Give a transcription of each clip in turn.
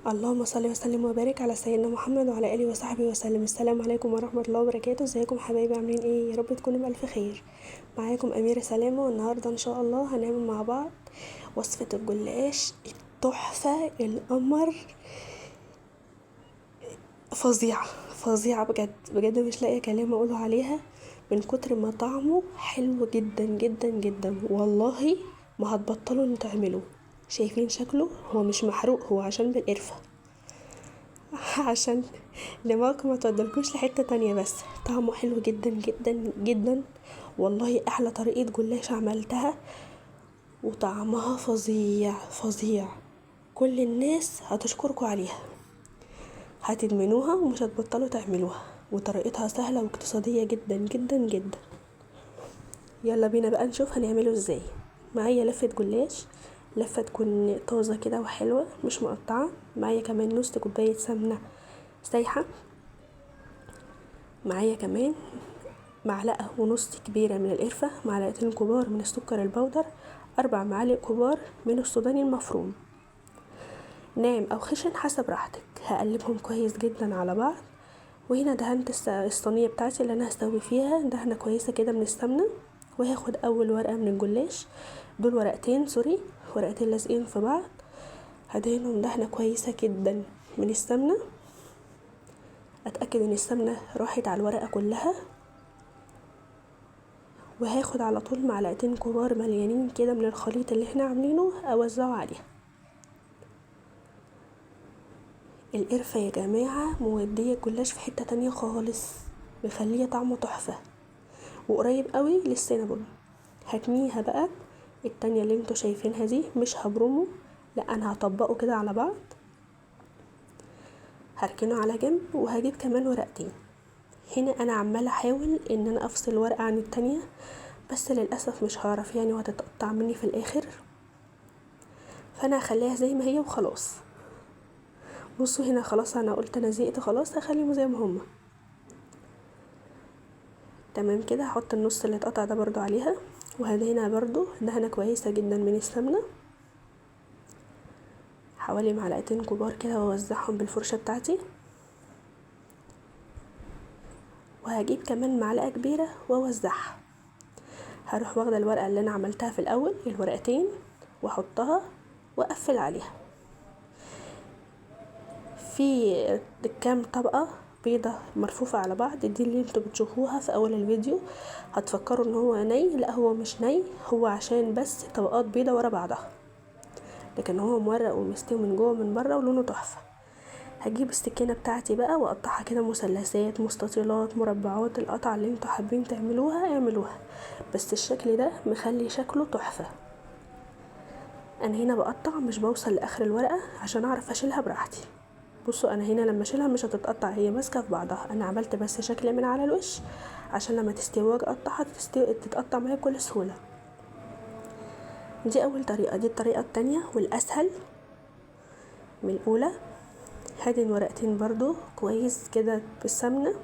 اللهم صل وسلم وبارك على سيدنا محمد وعلى اله وصحبه وسلم. السلام عليكم ورحمه الله وبركاته. ازيكم حبايبي؟ عاملين ايه؟ يا رب تكونوا بألف خير. معاكم اميره سلامه، والنهارده ان شاء الله هنعمل مع بعض وصفه الجلاش التحفه القمر. فظيعه فظيعه بجد بجد، مش لاقيه كلام اقوله عليها من كتر ما طعمه حلو جدا جدا جدا. والله ما هتبطلوا ان تعملوه. شايفين شكله؟ هو مش محروق، هو عشان بالقرفه عشان دماغك ما تودلكوش لحتة تانية، بس طعمه حلو جدا جدا جدا. والله احلى طريقة جلاش عملتها، وطعمها فظيع فظيع. كل الناس هتشكركوا عليها، هتدمنوها ومش هتبطلوا تعملوها، وطريقتها سهلة واقتصادية جدا جدا جدا. يلا بينا بقى نشوف هنعمله ازاي. معايا لفة جلاش، لفة تكون طازة كده وحلوة مش مقطعة. معايا كمان نص كوباية سمنة سايحة. معايا كمان معلقة ونص كبيرة من القرفة، معلقتين كبار من السكر البودر، 4 معالق كبار من السوداني المفروم، ناعم او خشن حسب راحتك. هقلبهم كويس جدا على بعض. وهنا دهنت الصينية بتاعتي اللي انا هستوي فيها دهنة كويسة كده من السمنة. وهاخد اول ورقة من الجلاش، دول ورقتين ورقتين لازقين في بعض، هدهنهم دهنة كويسة جدا من السمنة. اتأكد ان السمنة راحت على الورقة كلها. وهاخد على طول معلقتين كبار مليانين كده من الخليط اللي احنا عاملينه اوزعه عليها. القرفة يا جماعة مودية الجلاش في حتة تانية خالص، مخليه طعمه تحفة وقريب قوي للسينابون. هتنيها بقى التانية اللي انتوا شايفينها دي، مش هبرمه، لا انا هطبقه كده على بعض، هركنه على جنب. وهجيب كمان ورقتين. هنا انا عمالة احاول ان انا افصل ورقة عن التانية، بس للأسف مش هعرف يعني، وهتتقطع مني في الاخر، فانا هخليها زي ما هي وخلاص. بصوا هنا خلاص، انا قلت انا زهقت خلاص، هخليهم زي ما هما. تمام كده. هحط النص اللي اتقطع ده برضو عليها، وهدهنها برضو دهنة كويسة جدا من السمنة، حوالي معلقتين كبار كده، واوزعهم بالفرشة بتاعتي. وهجيب كمان معلقة كبيرة واوزعها. هروح واخدة الورقة اللي انا عملتها في الاول، الورقتين، واحطها واقفل عليها في كام طبقة بيضة مرفوفة على بعض. دي اللي انتوا بتشوفوها في اول الفيديو، هتفكروا ان هو ني، لا هو مش ني، هو عشان بس طبقات بيضة ورا بعضها، لكن هو مورق ومستوي من جوه من بره ولونه تحفة. هجيب السكينة بتاعتي بقى واقطعها كده مثلثات، مستطيلات، مربعات، القطعة اللي انتوا حابين تعملوها اعملوها، بس الشكل ده مخلي شكله تحفة. انا هنا بقطع مش بوصل لاخر الورقة عشان اعرف اشيلها براحتي. بصوا انا هنا لما اشيلها مش هتتقطع، هي ماسكه في بعضها. انا عملت بس شكل من على الوش عشان لما تستوي واجي اقطعها تتقطع معايا بكل سهوله. دي اول طريقه. دي الطريقه التانية والاسهل من الاولى. هدهن ورقتين برضو كويس كده بالسمنه،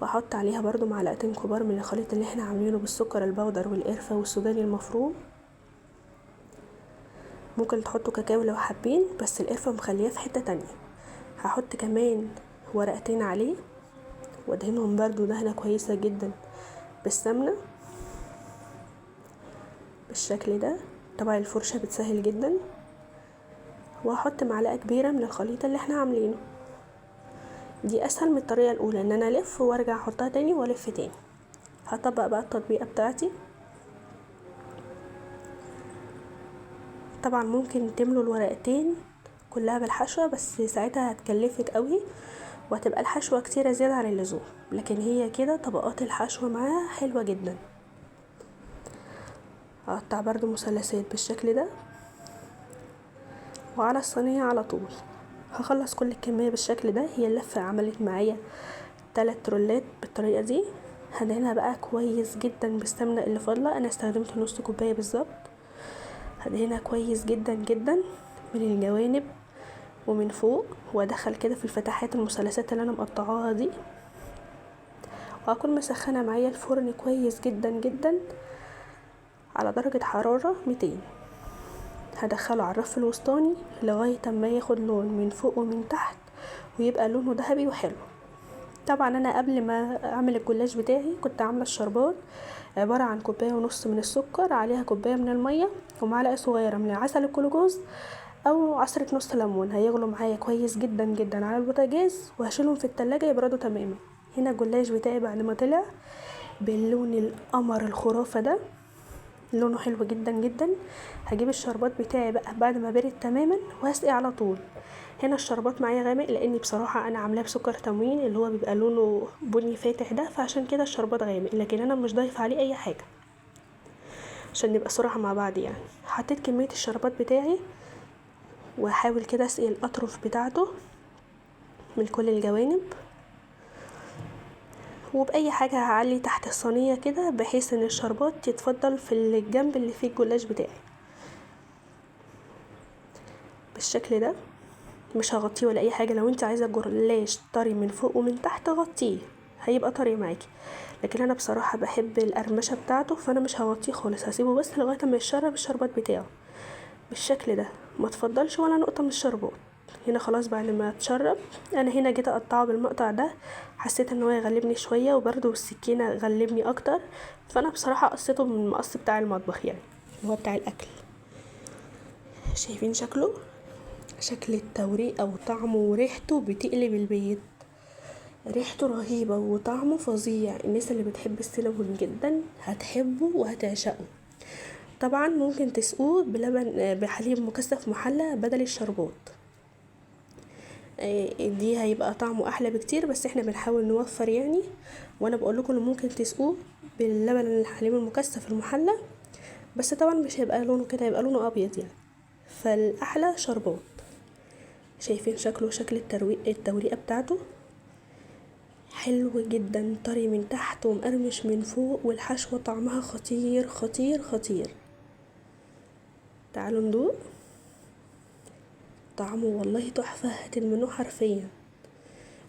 واحط عليها برضو معلقتين كبار من الخليط اللي احنا عاملينه بالسكر البودر والقرفه والسوداني المفروم. ممكن تحطوا كاكاو لو حابين، بس القرفه مخليه في حته تانية. هحط كمان ورقتين عليه وادهنهم برضو دهنة كويسة جدا بالسمنة بالشكل ده. طبعا الفرشة بتسهل جدا. وهحط معلقة كبيرة من الخليط اللي احنا عاملينه. دي اسهل من الطريقة الاولى، ان انا الف وارجع احطها تاني والف تاني. هطبق بقى التطبيقة بتاعتي. طبعا ممكن تملوا الورقتين كلها بالحشوة، بس ساعتها هتكلفك قوي وهتبقى الحشوة كتيرة زيادة عن اللزوم، لكن هي كده طبقات الحشوة معاها حلوة جدا. هقطع برضو مثلثات بالشكل ده وعلى الصينية على طول. هخلص كل الكمية بالشكل ده. هي اللفة عملت معايا 3 رولات بالطريقة دي. هدهنها بقى كويس جدا بالسمنة اللي فاضلة، انا استخدمت نص كوباية بالظبط. هدهنها كويس جدا جدا من الجوانب ومن فوق، وادخل كده في الفتحات المثلثات اللي انا مقطعاها دي. وهكون مسخنة معايا الفرن كويس جدا جدا على درجة حرارة 200. هدخله على الرف الوسطاني لغاية ما ياخد لون من فوق ومن تحت ويبقى لونه ذهبي وحلو. طبعا انا قبل ما اعمل الجلاش بتاعي كنت عامله الشربات عباره عن 1.5 كوباية من السكر، عليها 1 كوباية من الميه، ومعلقه صغيره من عسل الكلوكوز او عصره نص ليمون. هيغلوا معايا كويس جدا جدا على البوتاجاز، وهشيلهم في التلاجة يبردوا تماما. هنا الجلاش بتاعي بعد ما طلع باللون القمر الخرافه ده، لونه حلو جدا جدا. هجيب الشربات بتاعي بقى بعد ما برد تماما وهسقي على طول. هنا الشربات معايا غامق لاني بصراحه انا عاملاه بسكر تموين اللي هو بيبقى لونه بني فاتح ده، فعشان كده الشربات غامق، لكن انا مش ضايفه عليه اي حاجه عشان نبقى صراحه مع بعض. يعني حطيت كميه الشربات بتاعي وهحاول كده اسقي الاطراف بتاعته من كل الجوانب، وباي حاجه هعلي تحت الصينيه كده بحيث ان الشربات يتفضل في الجنب اللي فيه الجلاش بتاعي بالشكل ده. مش هغطيه ولا اي حاجه. لو انت عايزه الجلاش طري من فوق ومن تحت غطيه، هيبقى طري معاكي، لكن انا بصراحه بحب القرمشه بتاعته فانا مش هغطيه خالص، هسيبه بس لغايه ما يشرب الشربات بتاعه بالشكل ده. ما تفضلش ولا نقطه من الشربات. هنا خلاص بعد ما اتشرب انا هنا جيت اقطعه بالمقطع ده، حسيت ان هو يغلبني شويه وبرده السكينه غلبني اكتر، فانا بصراحه قصيته من المقص بتاع المطبخ يعني اللي هو بتاع الاكل. شايفين شكله؟ شكل التوريقه وطعمه وريحته بتقلب البيت. ريحته رهيبة وطعمه فظيع. الناس اللي بتحب السينابون جدا هتحبه وهتعشقه. طبعا ممكن تسقوه بلبن بحليب مكثف محلى بدل الشربات، دي هيبقى طعمه احلى بكتير، بس احنا بنحاول نوفر يعني. وانا بقول لكم ممكن تسقوه باللبن الحليب المكثف المحلى، بس طبعا مش هيبقى لونه كده، هيبقى لونه ابيض يعني، فالاحلى شربات. شايفين شكله؟ شكل التوريقه بتاعته حلو جدا، طري من تحت ومقرمش من فوق، والحشوة طعمها خطير خطير خطير. تعالوا ندوق. طعمه والله تحفة، هتدمنوه حرفيا،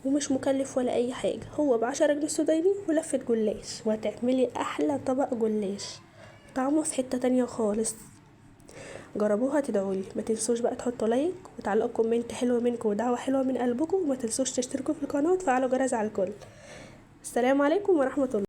ومش مكلف ولا اي حاجة. هو ب10 جنيه سوداني ولفة جلاش، وهتعملي احلى طبق جلاش. طعمه في حتة تانية خالص. جربوها تدعولي. ما تنسوش بقى تحطوا لايك وتعلقوا كومنت حلو منكم ودعوة حلوة من قلبكم، وما تنسوش تشتركوا في القناة وتفعلوا جرس على الكل. السلام عليكم ورحمة الله.